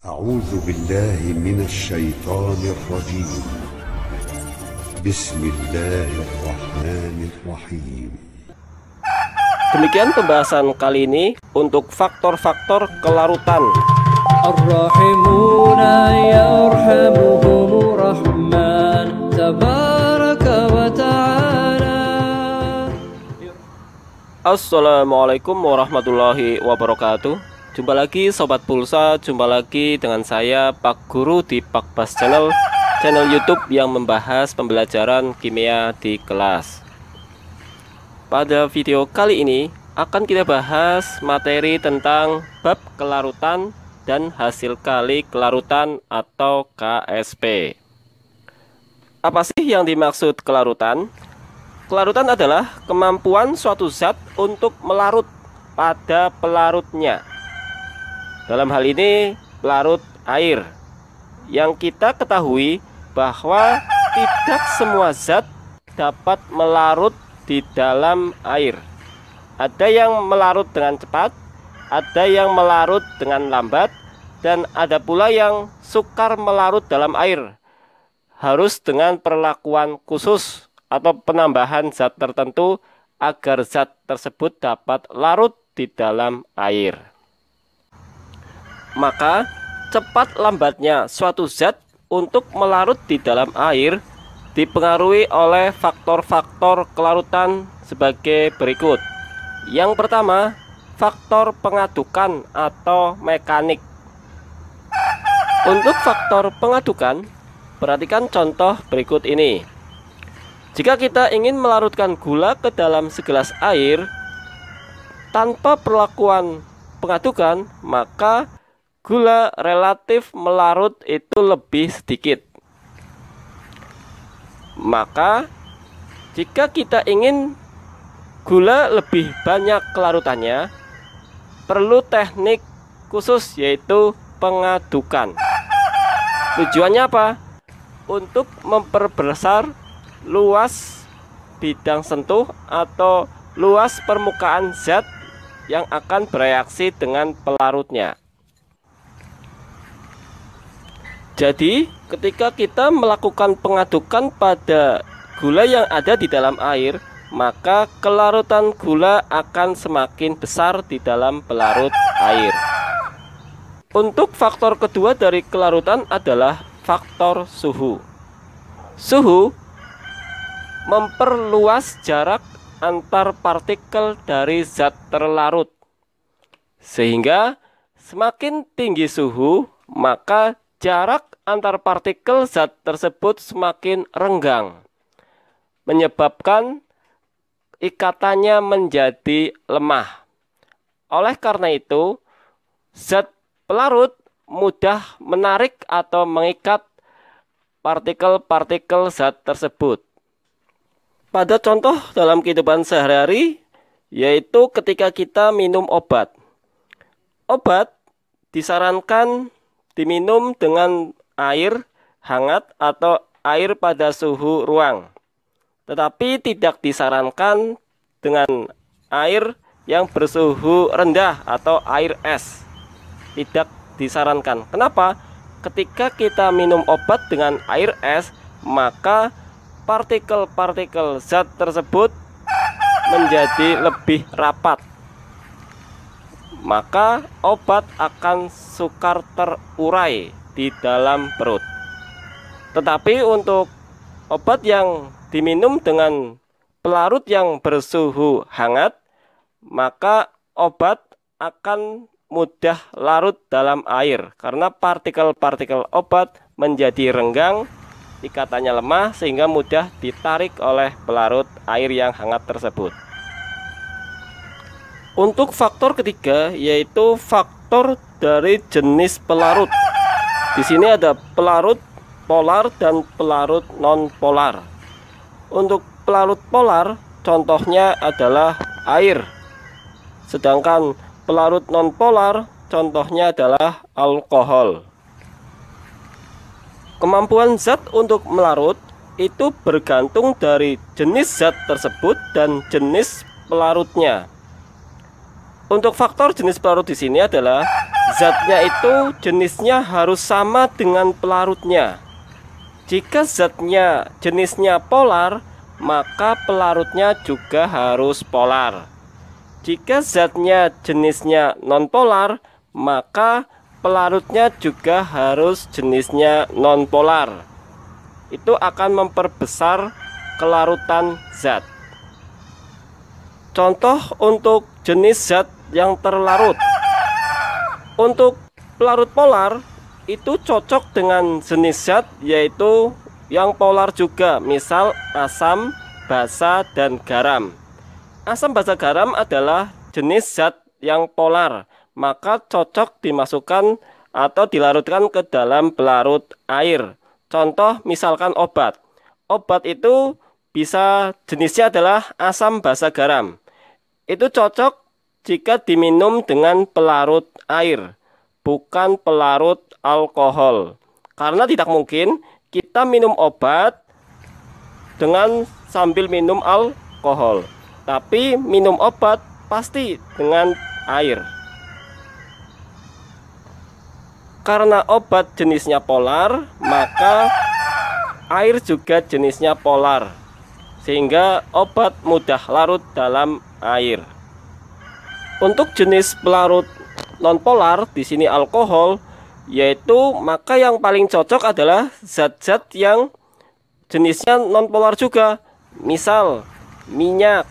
أعوذ بالله من الشيطان الرجيم. بسم الله الرحمن الرحيم. Demikian pembahasan kali ini untuk faktor-faktor kelarutan. Ar-Rahimuna yarhamuhumur Rahman tabaraka wa ta'ala. Assalamualaikum warahmatullahi wabarakatuh. Jumpa lagi Sobat Pulsa, jumpa lagi dengan saya Pak Guru di Pak Bas Channel, channel YouTube yang membahas pembelajaran kimia di kelas. Pada video kali ini akan kita bahas materi tentang bab kelarutan dan hasil kali kelarutan atau KSP. Apa sih yang dimaksud kelarutan? Kelarutan adalah kemampuan suatu zat untuk melarut pada pelarutnya. Dalam hal ini pelarut air. Yang kita ketahui bahwa tidak semua zat dapat melarut di dalam air. Ada yang melarut dengan cepat, ada yang melarut dengan lambat, dan ada pula yang sukar melarut dalam air. Harus dengan perlakuan khusus atau penambahan zat tertentu agar zat tersebut dapat larut di dalam air. Maka cepat lambatnya suatu zat untuk melarut di dalam air dipengaruhi oleh faktor-faktor kelarutan sebagai berikut. Yang pertama, faktor pengadukan atau mekanik. Untuk faktor pengadukan, perhatikan contoh berikut ini. Jika kita ingin melarutkan gula ke dalam segelas air tanpa perlakuan pengadukan, maka gula relatif melarut itu lebih sedikit. Maka jika kita ingin gula lebih banyak kelarutannya, perlu teknik khusus yaitu pengadukan. Tujuannya apa? Untuk memperbesar luas bidang sentuh atau luas permukaan zat yang akan bereaksi dengan pelarutnya. Jadi, ketika kita melakukan pengadukan pada gula yang ada di dalam air, maka kelarutan gula akan semakin besar di dalam pelarut air. Untuk faktor kedua dari kelarutan adalah faktor suhu. Suhu memperluas jarak antar partikel dari zat terlarut. Sehingga semakin tinggi suhu, maka jarak antar partikel zat tersebut semakin renggang, menyebabkan ikatannya menjadi lemah. Oleh karena itu, zat pelarut mudah menarik atau mengikat partikel-partikel zat tersebut. Pada contoh dalam kehidupan sehari-hari, yaitu ketika kita minum obat. Obat disarankan diminum dengan air hangat atau air pada suhu ruang. Tetapi tidak disarankan dengan air yang bersuhu rendah atau air es. Tidak disarankan. Kenapa? Ketika kita minum obat dengan air es, maka partikel-partikel zat tersebut menjadi lebih rapat. Maka obat akan sukar terurai di dalam perut. Tetapi untuk obat yang diminum dengan pelarut yang bersuhu hangat, maka obat akan mudah larut dalam air karena partikel-partikel obat menjadi renggang, ikatannya lemah sehingga mudah ditarik oleh pelarut air yang hangat tersebut. Untuk faktor ketiga yaitu faktor dari jenis pelarut. Di sini ada pelarut polar dan pelarut non-polar. Untuk pelarut polar contohnya adalah air. Sedangkan pelarut non-polar contohnya adalah alkohol. Kemampuan zat untuk melarut itu bergantung dari jenis zat tersebut dan jenis pelarutnya. Untuk faktor jenis pelarut di sini adalah zatnya itu jenisnya harus sama dengan pelarutnya. Jika zatnya jenisnya polar, maka pelarutnya juga harus polar. Jika zatnya jenisnya nonpolar, maka pelarutnya juga harus jenisnya nonpolar. Itu akan memperbesar kelarutan zat. Contoh untuk jenis zat yang terlarut. Untuk pelarut polar itu cocok dengan jenis zat yaitu yang polar juga, misal asam, basa, dan garam. Asam, basa, garam adalah jenis zat yang polar, maka cocok dimasukkan atau dilarutkan ke dalam pelarut air. Contoh misalkan obat. Obat itu bisa jenisnya adalah asam, basa, garam. Itu cocok jika diminum dengan pelarut air, bukan pelarut alkohol. Karena tidak mungkin kita minum obat dengan sambil minum alkohol. Tapi minum obat pasti dengan air. Karena obat jenisnya polar, maka air juga jenisnya polar. Sehingga obat mudah larut dalam air. Untuk jenis pelarut nonpolar, di sini alkohol, yaitu maka yang paling cocok adalah zat-zat yang jenisnya nonpolar juga. Misal minyak,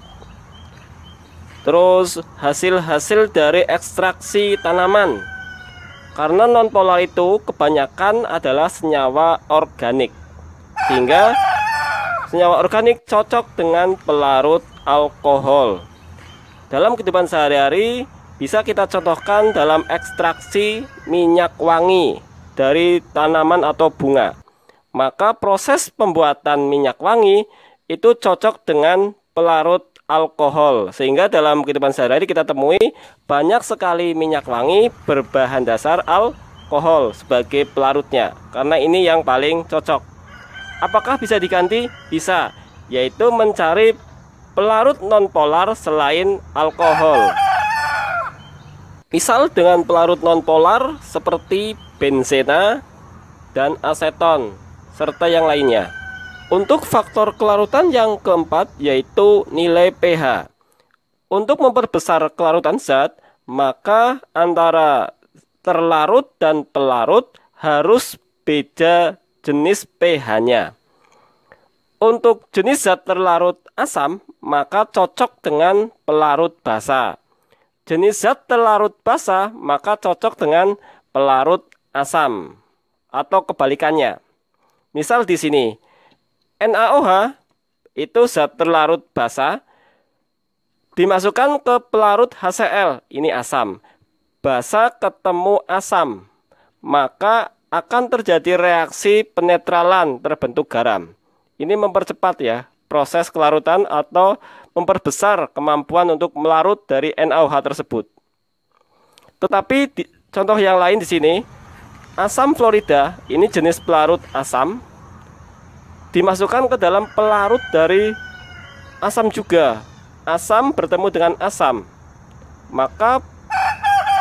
terus hasil-hasil dari ekstraksi tanaman. Karena nonpolar itu kebanyakan adalah senyawa organik, sehingga senyawa organik cocok dengan pelarut alkohol. Dalam kehidupan sehari-hari bisa kita contohkan dalam ekstraksi minyak wangi dari tanaman atau bunga. Maka proses pembuatan minyak wangi itu cocok dengan pelarut alkohol. Sehingga dalam kehidupan sehari-hari kita temui banyak sekali minyak wangi berbahan dasar alkohol sebagai pelarutnya. Karena ini yang paling cocok. Apakah bisa diganti? Bisa, yaitu mencari pelarut nonpolar selain alkohol. Misal dengan pelarut nonpolar seperti benzena dan aseton serta yang lainnya. Untuk faktor kelarutan yang keempat yaitu nilai pH. Untuk memperbesar kelarutan zat, maka antara terlarut dan pelarut harus beda jenis pH-nya. Untuk jenis zat terlarut asam, maka cocok dengan pelarut basa. Jenis zat terlarut basa, maka cocok dengan pelarut asam atau kebalikannya. Misal di sini NaOH itu zat terlarut basa, dimasukkan ke pelarut HCl, ini asam. Basa ketemu asam, maka akan terjadi reaksi penetralan, terbentuk garam. Ini mempercepat ya proses kelarutan atau memperbesar kemampuan untuk melarut dari NaOH tersebut. Tetapi contoh yang lain di sini, asam fluorida, ini jenis pelarut asam, dimasukkan ke dalam pelarut dari asam juga. Asam bertemu dengan asam, maka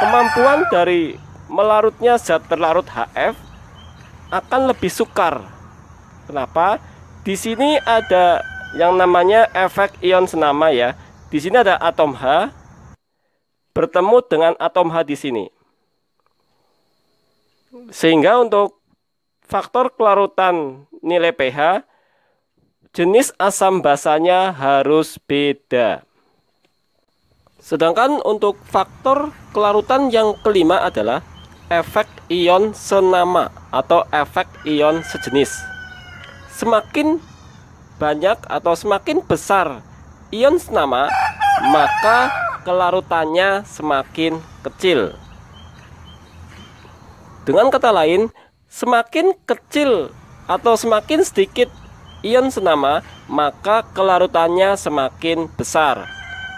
kemampuan dari melarutnya zat terlarut HF akan lebih sukar. Kenapa? Di sini ada yang namanya efek ion senama ya. Di sini ada atom H bertemu dengan atom H di sini. Sehingga untuk faktor kelarutan nilai pH, jenis asam basanya harus beda. Sedangkan untuk faktor kelarutan yang kelima adalah efek ion senama atau efek ion sejenis. Semakin banyak atau semakin besar ion senama, maka kelarutannya semakin kecil. Dengan kata lain, semakin kecil atau semakin sedikit ion senama, maka kelarutannya semakin besar.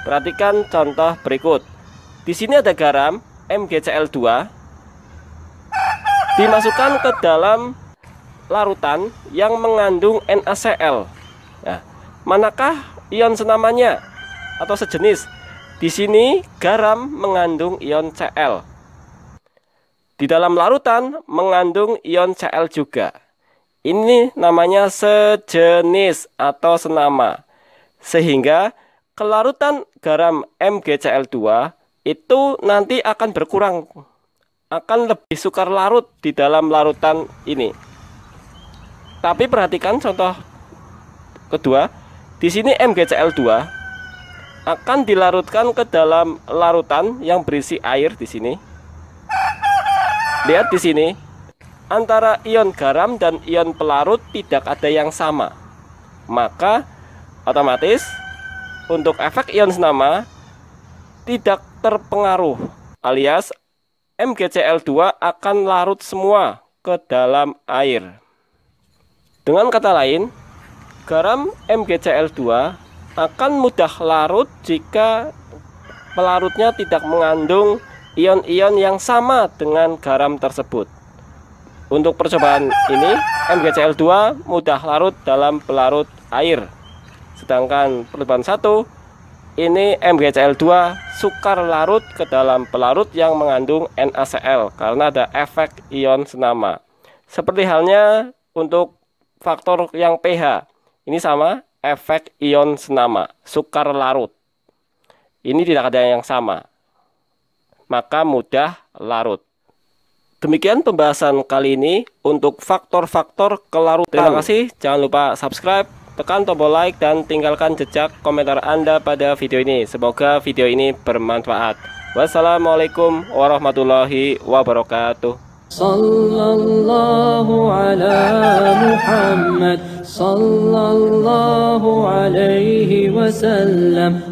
Perhatikan contoh berikut. Di sini ada garam MgCl2 dimasukkan ke dalam larutan yang mengandung NaCl. Nah, manakah ion senamanya atau sejenis? Di sini garam mengandung ion Cl. di dalam larutan mengandung ion Cl juga. Ini namanya sejenis atau senama. Sehingga kelarutan garam MgCl2 itu nanti akan berkurang, akan lebih sukar larut di dalam larutan ini. Tapi perhatikan contoh kedua, di sini MgCl2 akan dilarutkan ke dalam larutan yang berisi air di sini. Lihat di sini, antara ion garam dan ion pelarut tidak ada yang sama. Maka otomatis untuk efek ion senama tidak terpengaruh, alias MgCl2 akan larut semua ke dalam air. Dengan kata lain, garam MgCl2 akan mudah larut jika pelarutnya tidak mengandung ion-ion yang sama dengan garam tersebut. Untuk percobaan ini, MgCl2 mudah larut dalam pelarut air. Sedangkan percobaan 1, ini MgCl2 sukar larut ke dalam pelarut yang mengandung NaCl karena ada efek ion senama. Seperti halnya untuk faktor yang pH, ini sama, efek ion senama, sukar larut. Ini tidak ada yang sama, maka mudah larut. Demikian pembahasan kali ini untuk faktor-faktor kelarutan. Terima kasih, jangan lupa subscribe, tekan tombol like, dan tinggalkan jejak komentar Anda pada video ini. Semoga video ini bermanfaat. Wassalamualaikum warahmatullahi wabarakatuh. Sallallahu ala Muhammad sallallahu alaihi wasallam.